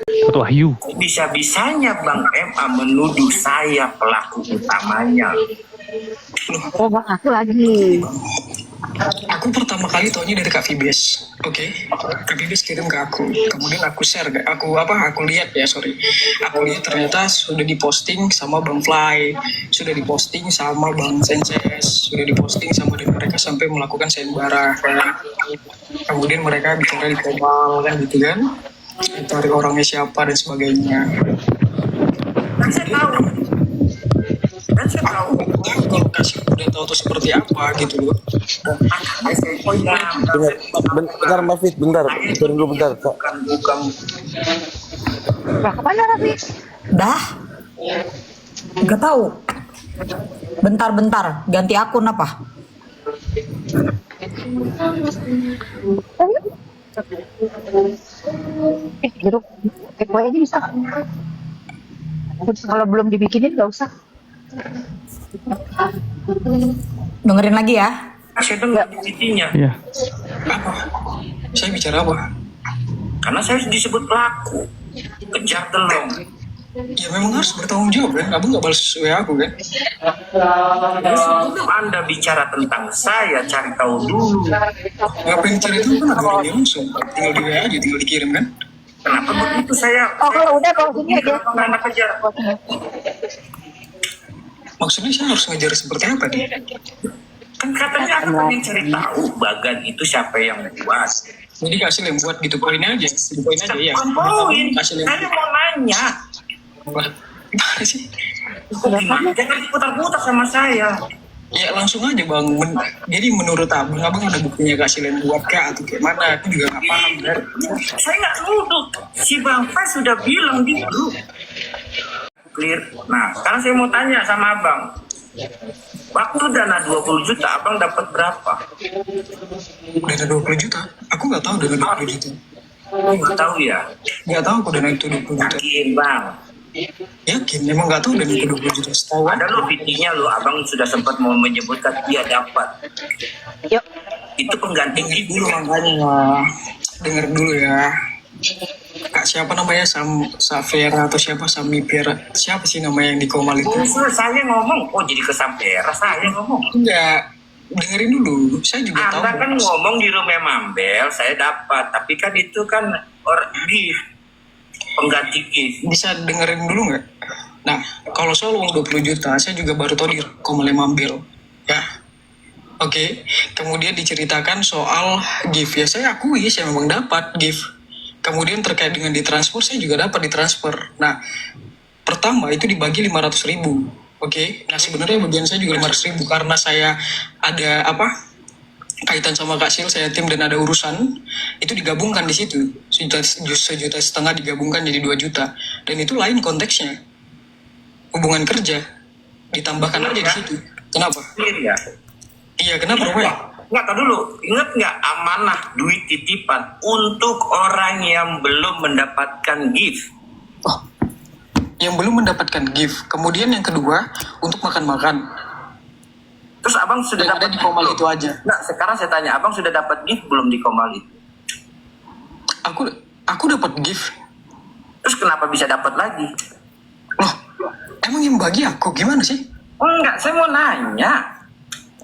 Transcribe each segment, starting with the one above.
Ketua Wahyu. Bisa-bisanya Bang MA menuduh saya pelaku utamanya. Oh, Bang, aku lagi. Aku pertama kali taunya dari Kak Fibes, oke? Kak Fibes kirim ke aku, kemudian aku share, aku lihat ya, aku lihat ternyata sudah diposting sama Bang Fly, sudah diposting sama Bang Senses, sudah diposting sama dan mereka sampai melakukan sayembara, kemudian mereka bicara di Komal kan gitu kan, cari orangnya siapa dan sebagainya. Kan saya tahu. Kalau kasih udah tahu tuh seperti apa gitu loh. Bentar Mafid, bentar. Turun dulu bentar. Bukan. Lah, kemana Rafi? Dah. Gak tahu. Bentar. Ganti akun apa? Jeruk. Kepo aja bisa. Kalau belum dibikinin nggak usah. Dengerin lagi ya. Saya dengar intinya. Iya. Apa? Saya bicara apa? Karena saya disebut pelaku. Kejar telung. Ya memang harus bertanggung jawab kan, abang nggak balas WA aku kan? Sebelum Anda bicara tentang saya, cari tahu dulu. Ngapain cari itu kan ada orangnya langsung, tinggal di WA aja, tinggal dikirim kan? Kenapa begitu saya? Oh, kalau udah kalau sini aja. Kenapa Anda kejar? Maksudnya saya harus ngejar seperti apa nih? Kan katanya aku pengen cari tahu bagan itu siapa yang buat. Jadi kasih yang buat gitu, poinnya aja ya. Bukan poin, Kasih yang saya mau nanya. buat. Gimana sih? Jangan diputar-putar sama saya. Ya langsung aja bang, jadi menurut abang ada buktinya kasih yang buat kah atau kayak mana? Aku juga nggak paham kan? Saya nggak nuduh. Si Bang Fai sudah bilang di grup. Clear. Nah, sekarang saya mau tanya sama abang. Waktu dana 20 juta, abang dapat berapa? Dana 20 juta? Aku nggak tahu dana 20 juta. Nggak tahu ya? Nggak tahu kok dana itu 20 juta. Yakin bang. Yakin, emang nggak tahu dana itu 20 juta. Setahu Ada lo VT-nya lo, abang sudah sempat mau menyebutkan dia dapat. Yuk. Itu pengganti denger dulu makanya. Dengar dulu ya. Kak siapa namanya Safera atau siapa Samipera? Siapa sih namanya yang di Komal itu? Saya ngomong, oh jadi kesampaian. Saya ngomong. Enggak, dengerin dulu. Saya juga tahu. Anda kan ngomong di rumah Mambel, saya dapat. Tapi kan itu kan gift, pengganti gift. Bisa dengerin dulu nggak? Nah, kalau soal uang 20 juta, saya juga baru tahu di Komal Mambel. Ya, oke. Kemudian diceritakan soal gift. Ya, saya akui saya memang dapat gift. Kemudian terkait dengan ditransfer, saya juga dapat ditransfer. Nah, pertama itu dibagi 500.000. Oke. Nah, sebenarnya bagian saya juga 500.000 karena saya ada kaitan sama Kak Sil, saya tim dan ada urusan, itu digabungkan di situ. 1,5 juta digabungkan jadi 2 juta. Dan itu lain konteksnya. Hubungan kerja ditambahkan aja di situ. Kenapa? Iya, kenapa Roy? Nggak, tahu dulu. Ingat nggak amanah duit titipan untuk orang yang belum mendapatkan gift? Oh, yang belum mendapatkan gift. Kemudian yang kedua, untuk makan-makan. Terus abang sudah dapat di Komal itu aja. Nah, sekarang saya tanya, abang sudah dapat gift belum di Komal itu? Aku dapat gift. Terus kenapa bisa dapat lagi? Loh, emang yang bagi aku gimana sih? Enggak, saya mau nanya.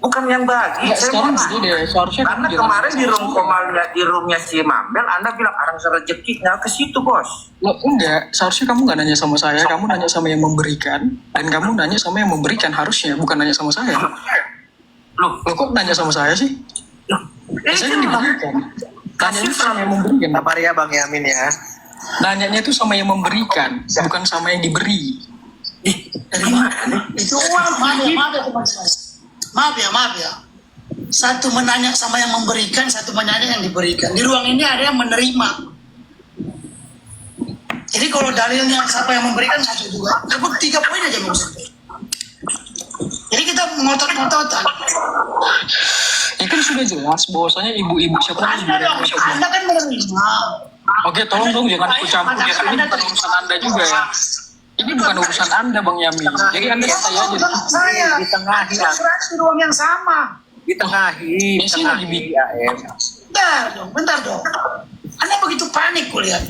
Bukan yang bagi. Enggak, sekarang sih deh, seharusnya karena kemarin di room Komal, di roomnya si Mambel, Anda bilang arang rezeki, nggak ke situ bos. Loh, enggak, seharusnya kamu nggak nanya sama saya, kamu nanya sama yang memberikan, dan kamu nanya sama yang memberikan harusnya, bukan nanya sama saya. Loh kok nanya sama saya sih? Saya yang diberikan. Tanyanya sama yang memberikan. Sabar ya Bang Yamin ya. Nanyanya itu sama yang memberikan, bukan sama yang diberi. Dari mana? Itu uang, maaf ya. Satu menanya sama yang memberikan, satu menanya yang diberikan. Di ruang ini ada yang menerima. Jadi kalau dalilnya siapa yang memberikan satu juga, dapat 3 poin aja maksudnya. Jadi kita ngotot-ngototan. Ya kan sudah jelas bahwasanya ibu-ibu siapa namanya? Anda kan menerima. Oke, tolong dong jangan ikut campur ya. Ini bukan urusan Anda juga ya. Ini bukan urusan Anda Bang Yamin. Jadi Anda saya aja. Saya Di tengah kita serasi di ruang yang sama. Di tengahi. Bentar dong. Anda begitu panik kulihat.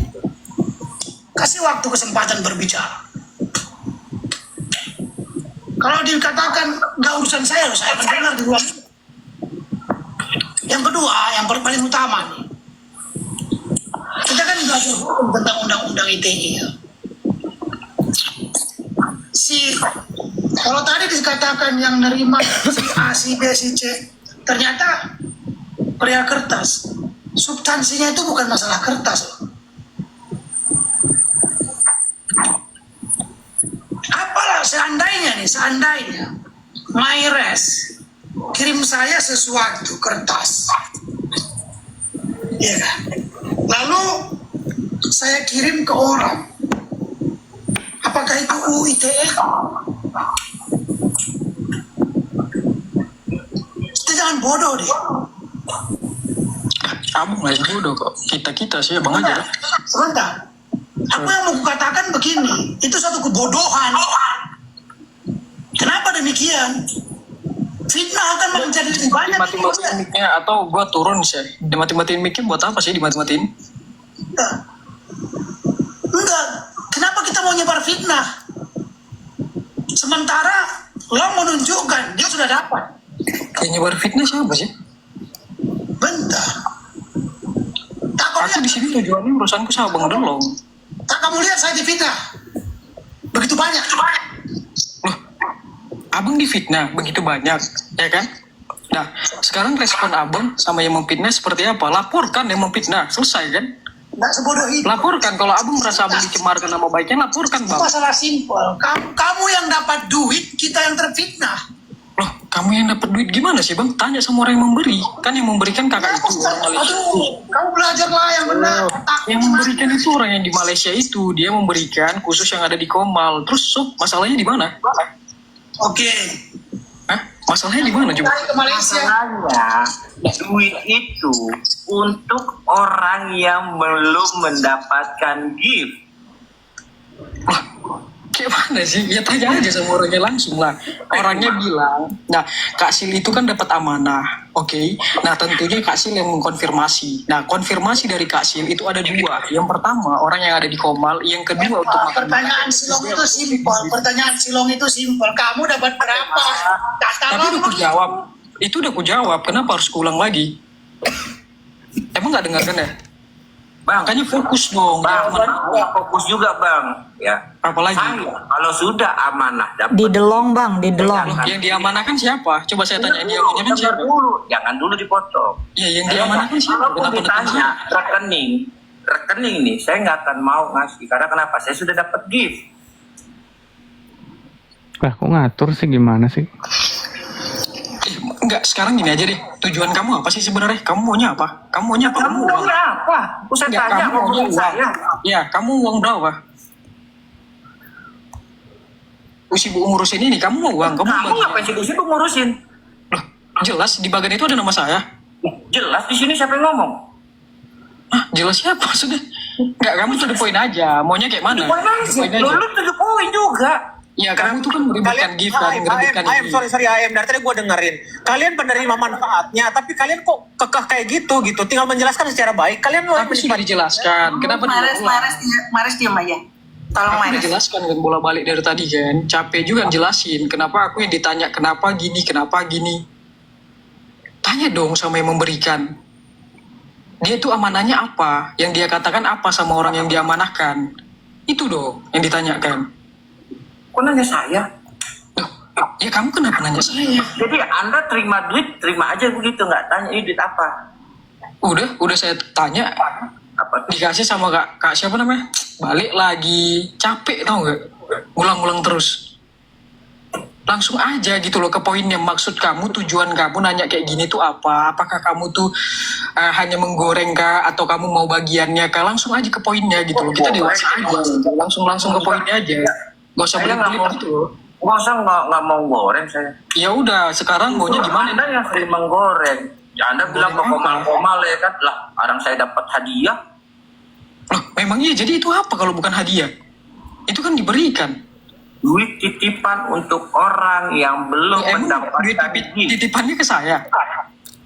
Kasih waktu kesempatan berbicara. Kalau dikatakan nggak urusan saya, saya mendengar di ruang. Yang kedua, yang paling utama nih, kita kan belajar hukum tentang undang-undang ITE ya. Kalau tadi dikatakan yang nerima si A, si B, si C, ternyata perihal kertas. Substansinya itu bukan masalah kertas loh. Apalah seandainya Mayres kirim saya sesuatu kertas, ya kan? Lalu saya kirim ke orang, apakah itu UU ITE? Kita jangan bodoh deh. Abang lah yang bodoh kok. Kita sih abang aja. Sebentar. Aku yang mau katakan begini, itu satu kebodohan. Kenapa demikian? Fitnah akan menjadi lebih banyak. Mati-matiin mic-nya atau gua turun sih. Dimati-matiin mic-nya buat apa sih dimati-matiin? Enggak. Kenapa kita mau nyebar fitnah? Sementara lo menunjukkan dia sudah dapat. Kayak nyebar fitnah siapa sih? Bentar. Tak kamu Aku di sini tujuannya urusanku sama Bang Delong. Tak kamu lihat saya difitnah. Begitu banyak. Loh, abang difitnah begitu banyak, ya kan? Nah, sekarang respon abang sama yang memfitnah seperti apa? Laporkan yang memfitnah, selesai kan? Enggak sebodoh itu. Laporkan, kalau abang merasa abang dicemarkan nama baiknya, laporkan Itu bang. masalah simpel. Kamu yang dapat duit, kita yang terfitnah. Loh, kamu yang dapat duit gimana sih bang? Tanya sama orang yang memberi. Kan yang memberikan kakak itu, orang Malaysia. Aduh, kamu belajarlah yang benar. Yang memberikan itu orang yang di Malaysia itu. Dia memberikan khusus yang ada di Komal. Terus, masalahnya di mana? Oke. Hah? Masalahnya di mana coba? Cari ke Malaysia. Masalahnya duit itu untuk orang yang belum mendapatkan gift. Kayak mana sih? Ya tanya aja sama orangnya langsung lah. Orangnya bilang, nah Kak Sil itu kan dapat amanah, oke? Nah tentunya Kak Sil yang mengkonfirmasi. Nah konfirmasi dari Kak Sil itu ada dua. Yang pertama orang yang ada di Komal, yang kedua untuk makan. Pertanyaan Silong itu simpel. Pertanyaan Silong itu simpel. Kamu dapat berapa? Kata Tapi lo udah kujawab. Itu udah kujawab. Kenapa harus kuulang lagi? Emang nggak dengarkan ya? Bang, Makanya fokus dong. Bang, Jangan fokus juga bang. Ya. apalagi Saya, kalau sudah amanah dapat. Di Delong bang, di Delong. yang diamanahkan siapa? Coba saya tanya, yang diamanahkan siapa? Jangan dulu dipotong. Ya yang diamanahkan siapa? Kalau Kenapa ditanya rekening nih, saya nggak akan mau ngasih. Karena kenapa? Saya sudah dapat gift. Lah kok ngatur sih, gimana sih? Enggak, sekarang gini aja deh. Tujuan kamu apa sih sebenarnya? Kamu maunya apa? Kamu maunya apa? Kamu maunya apa? Usah Enggak, tanya kamu maunya ngomongin uang. saya. Ya, kamu uang berapa? Sibuk ngurusin ini, kamu mau uang? Kamu Kamu ngapain sibuk-sibuk ngurusin? Loh, jelas di bagian itu ada nama saya. Jelas di sini siapa yang ngomong? Hah, jelas siapa maksudnya? Enggak, kamu to the point aja. Maunya kayak mana? Poin aja. Lu tuh poin juga. Ya, kamu tuh kan merebutkan gift kan, merebutkan AM, ini. sorry AM, dari tadi gue dengerin. Kalian penerima manfaatnya, tapi kalian kok kekeh kayak gitu. Tinggal menjelaskan secara baik. Kalian Tapi sudah dijelaskan. Kenapa diulang? Mares diam aja. Tolong Aku udah Mares. jelaskan kan bola balik dari tadi kan. Capek juga jelasin. Kenapa aku yang ditanya kenapa gini, kenapa gini. Tanya dong sama yang memberikan. Dia tuh amanahnya apa? Yang dia katakan apa sama orang yang diamanahkan? Itu dong yang ditanyakan. Kok nanya saya? Loh, ya kamu kenapa nanya saya? Jadi Anda terima duit, terima aja begitu, nggak tanya ini duit apa? Udah saya tanya. Apa? Dikasih sama kak siapa namanya? Balik lagi. Capek tau gak? Ngulang-ngulang terus. Langsung aja gitu loh ke poinnya. Maksud kamu, tujuan kamu nanya kayak gini tuh apa? Apakah kamu tuh hanya menggoreng kah? Atau kamu mau bagiannya kah? Langsung aja ke poinnya gitu loh. Kita dewasa aja. Langsung ke poinnya aja. Gak usah Saya nggak belit-belit mau gitu loh. Nggak usah nggak mau goreng saya. Ya udah, sekarang maunya gimana? Anda yang sering menggoreng. Ya Anda bilang ke komal-komal ya kan? Lah, orang saya dapat hadiah. Loh, memang iya. Jadi itu apa kalau bukan hadiah? Itu kan diberikan. Duit titipan untuk orang yang belum Ya, emang duit mendapatkan gift. titipannya ke saya.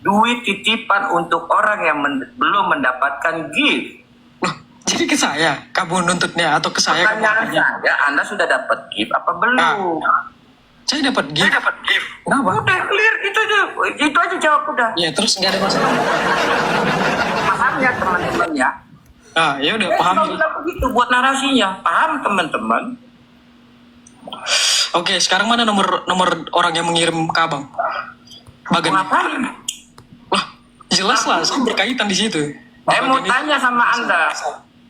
Duit titipan untuk orang yang belum mendapatkan gift. Loh, Jadi ke saya, kamu nuntutnya atau ke saya? Pertanyaan saya, Anda sudah dapat gift apa belum? Saya dapat gift. Kenapa? Udah clear gitu aja. Itu aja jawab udah. Ya terus nggak ada masalah. Paham ya teman-teman ya? Ya udah paham. Bilang begitu buat narasinya. Paham teman-teman? Oke, sekarang mana nomor orang yang mengirim ke abang? Bagan. Ngapain? Wah, jelas lah, saya berkaitan di situ. Saya mau tanya sama Anda.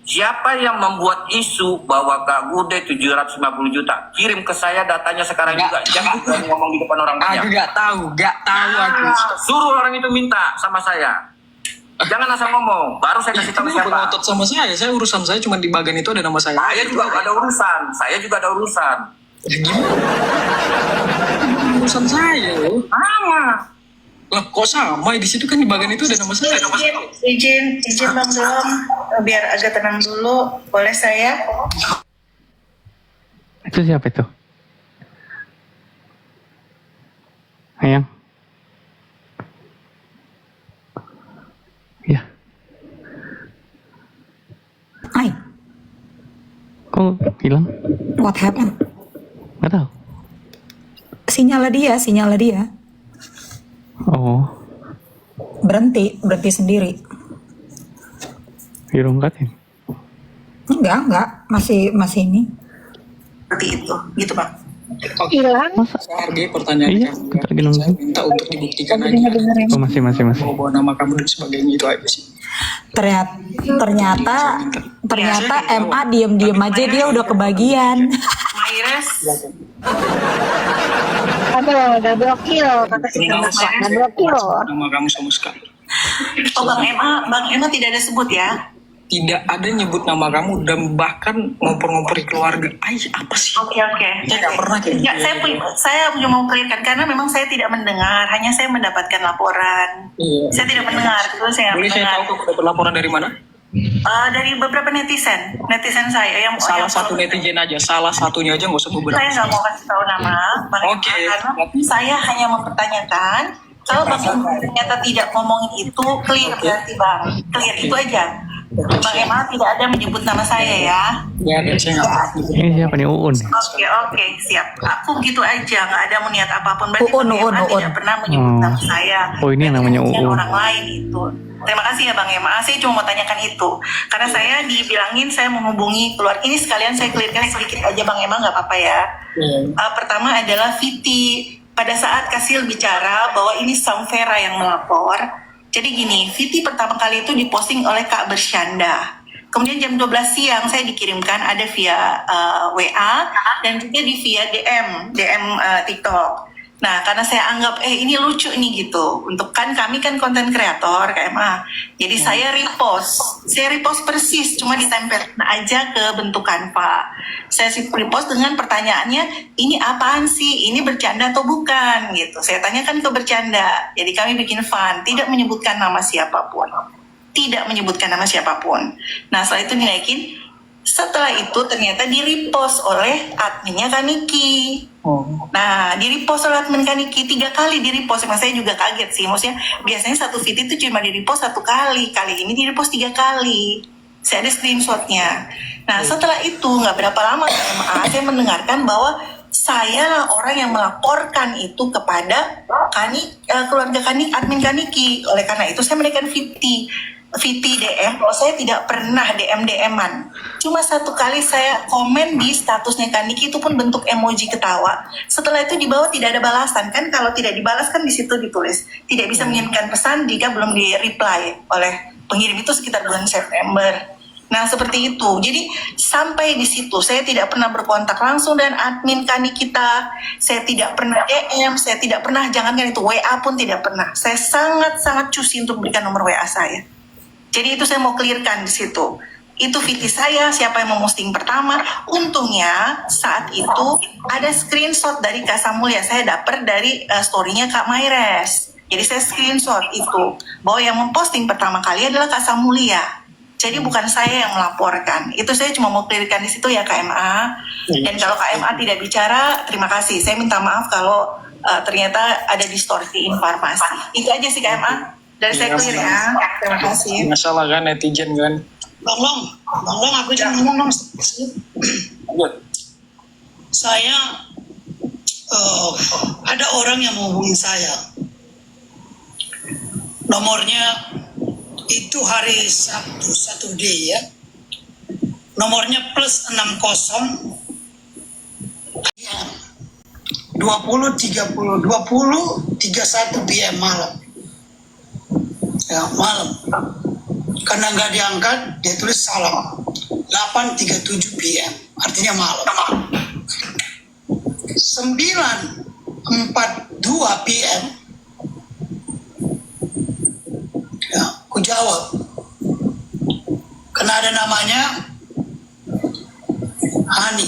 Siapa yang membuat isu bahwa Kak Gude 750 juta? Kirim ke saya datanya sekarang juga. Jangan berani ngomong di depan orang banyak. Aku nggak tahu aku. Suruh orang itu minta sama saya. Jangan asal ngomong. Baru saya kasih tahu siapa. Ngotot sama saya urusan saya cuma di bagan itu ada nama saya. Saya juga ada urusan. Ya, gimana? Urusan saya loh. Sama. Lah kok sama? Di situ kan di bagan itu ada nama saya. Izin Bang Dom, biar agak tenang dulu. Boleh saya? Itu siapa itu? Ayang. Ya. Hai, Kok hilang? what happened? Nggak tahu. Sinyalnya dia. Oh, Berhenti sendiri. dirungkatin. Enggak, masih ini. Seperti itu, gitu Bang. Hilang. Masa? Saya hargai pertanyaan Iya, kamu. kita lagi nunggu. Saya minta untuk dibuktikan aja. Oh, masih. Bawa nama kamu dan sebagainya itu aja sih. Ternyata MA diem aja dia udah kebagian. Maires, Aduh, double kill. Kata si Kenal double kill. nama kamu sama sekali. oh Bang Emma tidak ada sebut ya? Tidak ada nyebut nama kamu dan bahkan ngompor-ngompori keluarga. Apa sih? Oke. Saya nggak pernah kayak Ya, gitu. saya punya mau clearkan karena memang saya tidak mendengar, hanya saya mendapatkan laporan. Iya. Saya tidak mendengar, itu saya nggak Boleh saya mendengar. tahu kamu dapat laporan dari mana? Dari beberapa netizen saya yang Salah satu netizen aja, salah satunya aja nggak usah beberapa. Saya nggak mau kasih tahu nama Bang Emma, Oke. karena saya hanya mempertanyakan kalau Bang Emma ternyata tidak ngomongin itu, clear berarti Bang, clear itu aja. Bang Emma tidak ada menyebut nama saya ya. Ya, saya nggak pernah. Ini siapa nih? Uun. Oke, siap. Aku gitu aja, nggak ada niat apapun. Berarti Uun. Bang Emma tidak pernah menyebut Oh. nama saya. Oh, ini yang namanya Dan Uun. orang lain itu. Terima kasih ya Bang Emma. Saya cuma mau tanyakan itu. Karena saya dibilangin saya menghubungi keluarga. Ini sekalian saya clearkan sedikit aja Bang Emma, nggak apa-apa ya. Pertama adalah Viti. Pada saat Kasil bicara bahwa ini Samvera yang melapor. Jadi gini, Viti pertama kali itu diposting oleh Kak Bersyanda. Kemudian jam 12 siang saya dikirimkan ada via WA dan juga via DM TikTok. Nah, karena saya anggap ini lucu nih gitu. Untuk kami kan konten kreator KMA. Jadi saya repost persis, cuma ditempel aja ke bentuk Canva. Saya repost dengan pertanyaannya, ini apaan sih? Ini bercanda atau bukan? Gitu. Saya tanyakan ke bercanda. Jadi kami bikin fun, tidak menyebutkan nama siapapun. Nah, setelah itu dinaikin. Setelah itu ternyata di-repost oleh adminnya Kaniki. Nah, di-repost oleh admin Kaniki 3 kali di-repost. Mas saya juga kaget sih. Maksudnya biasanya satu feed itu cuma di-repost 1 kali. Kali ini di-repost 3 kali. Saya ada screenshotnya. Nah, setelah itu nggak berapa lama saya mendengarkan bahwa saya lah orang yang melaporkan itu kepada keluarga Kaniki, admin Kaniki. Oleh karena itu saya menaikkan Viti DM, kalau saya tidak pernah DM-an. Cuma 1 kali saya komen di statusnya Kaniki, itu pun bentuk emoji ketawa. Setelah itu di bawah tidak ada balasan. Kan kalau tidak dibalas kan di situ ditulis tidak bisa mengirimkan pesan jika belum di-reply oleh pengirim, itu sekitar bulan September. Nah, seperti itu. Jadi sampai di situ saya tidak pernah berkontak langsung dengan admin Kaniki kita. Saya tidak pernah DM, saya tidak pernah, jangankan itu WA pun tidak pernah. Saya sangat cusi untuk berikan nomor WA saya. Jadi itu saya mau clearkan di situ. Itu VT saya, siapa yang memposting pertama. Untungnya saat itu ada screenshot dari Kak Samulia. Saya dapat dari story-nya Kak Maires. Jadi saya screenshot itu bahwa yang memposting pertama kali adalah Kak Samulia. Jadi bukan saya yang melaporkan. Itu saya cuma mau clearkan di situ ya KMA. Dan kalau KMA tidak bicara, terima kasih. Saya minta maaf kalau ternyata ada distorsi informasi. Itu aja sih KMA. Dari saya clear ya. Terima kasih. Masalah kan netizen kan. Long, aku jangan ngomong dong. Saya ada orang yang menghubungi saya. Nomornya itu hari Sabtu, Saturday ya. Nomornya plus 60 20:31 PM malam. Ya, malam. Karena nggak diangkat, dia tulis salah. 8:37 PM, artinya malam. 9:42 PM, ya, aku jawab. Karena ada namanya Hani.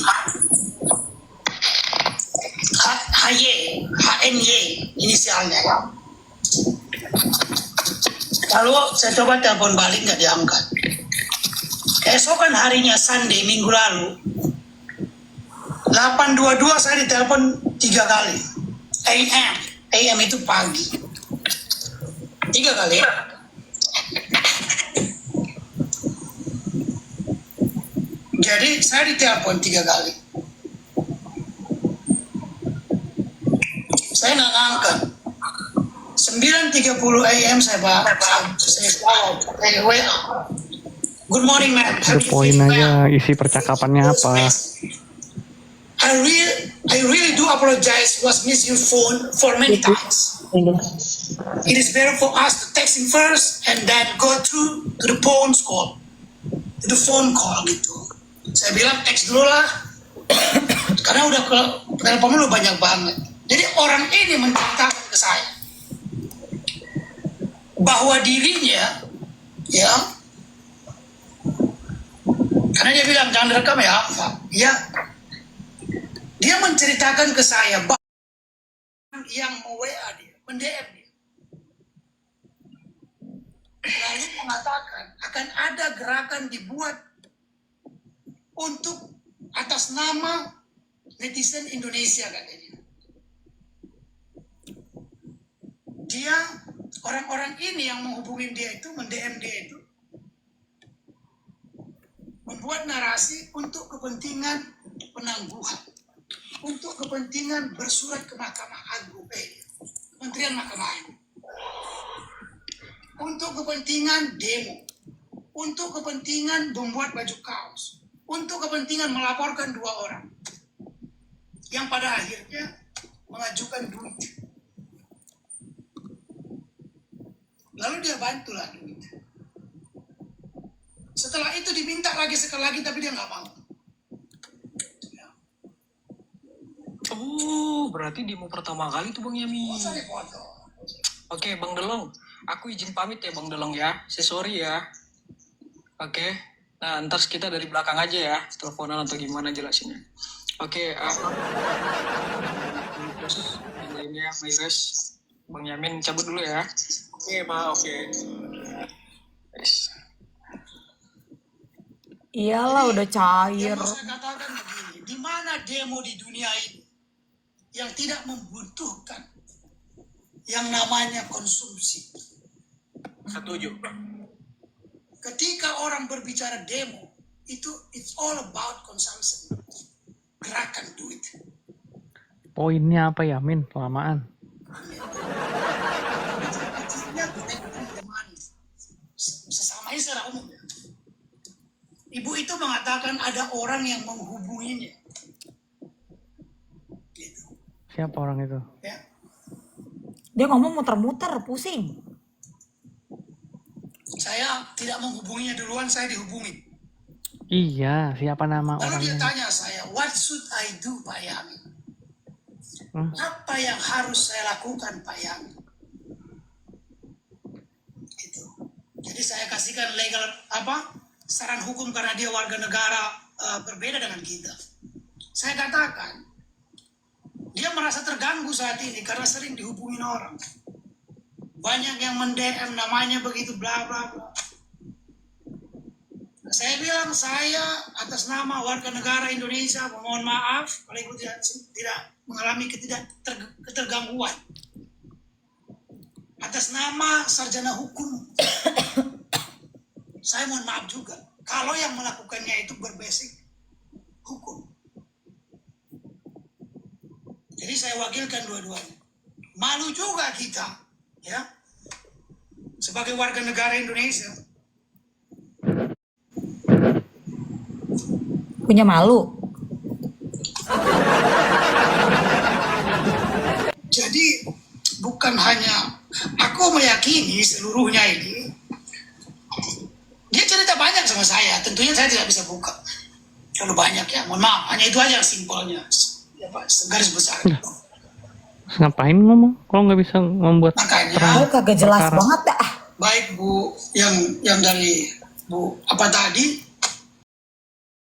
HNY inisialnya. Lalu saya coba telepon balik, nggak diangkat. Keesokan harinya Sunday minggu lalu 8:22 saya ditelepon 3 kali. AM itu pagi. 3 kali. Jadi saya ditelepon 3 kali. Saya nggak ngangkat. 9:30 AM saya jawab. Good morning, ma'am. The point aja isi percakapannya apa. I really do apologize. Was missing your phone for many times. It is better for us to texting first and then go through to the phone call. To the phone call gitu. Saya bilang teks dulu lah. Karena udah telepon lu banyak banget. Jadi orang ini menceritakan ke saya bahwa dirinya, ya, karena dia bilang jangan direkam ya, ya, dia menceritakan ke saya bahwa yang WA dia, mendm dia, lalu mengatakan akan ada gerakan dibuat untuk atas nama netizen Indonesia katanya. Dia, orang-orang ini yang menghubungi dia itu, mendm dia itu, membuat narasi untuk kepentingan penangguhan, untuk kepentingan bersurat ke Mahkamah Agung, Kementerian Mahkamah Agung, untuk kepentingan demo, untuk kepentingan membuat baju kaos, untuk kepentingan melaporkan 2 orang yang pada akhirnya mengajukan duit. Lalu dia bantulah duit. Setelah itu diminta lagi sekali lagi, tapi dia nggak mau. Ya. Oh, berarti demo pertama kali tuh Bang Yami. Masa dipoto? Oke, Bang Delong. Aku izin pamit ya Bang Delong ya. Sorry ya. Oke. Nah, ntar kita dari belakang aja ya. Teleponan atau gimana jelasinnya. Oke. Yang lainnya, Mayres. Bang Yamin cabut dulu ya. Oke, oke. Yes. Iyalah udah cair. Yang mau saya katakan begini, di mana demo di dunia ini yang tidak membutuhkan yang namanya konsumsi? Setuju. Ketika orang berbicara demo, itu it's all about consumption. Gerakan duit. Poinnya apa ya, Min? Kelamaan. Sesamanya secara umum. Ibu itu mengatakan ada orang yang menghubunginya. Gitu. Siapa orang itu? Ya. Dia ngomong muter-muter, pusing. Saya tidak menghubunginya duluan, saya dihubungi. Iya, siapa nama Lalu dia orangnya? tanya saya, what should I do Pak Yami? Apa yang harus saya lakukan Pak Yami? Gitu. Jadi saya kasihkan legal saran hukum karena dia warga negara berbeda dengan kita. Saya katakan dia merasa terganggu saat ini karena sering dihubungin orang. Banyak yang mendm namanya begitu bla bla bla. Saya bilang saya atas nama warga negara Indonesia mohon maaf kalau ibu tidak mengalami ketergangguan. Atas nama sarjana hukum, saya mohon maaf juga kalau yang melakukannya itu berbasic hukum. Jadi saya wakilkan dua-duanya. Malu juga kita, ya, sebagai warga negara Indonesia. Punya malu. Jadi bukan hanya aku meyakini seluruhnya ini. Dia cerita banyak sama saya, tentunya saya tidak bisa buka terlalu banyak ya, mohon maaf, hanya itu aja simpelnya, ya Pak, garis besar. Ngapain ngomong kalau nggak bisa membuat Makanya Kagak jelas perkara. banget dah. baik Bu yang dari Bu apa tadi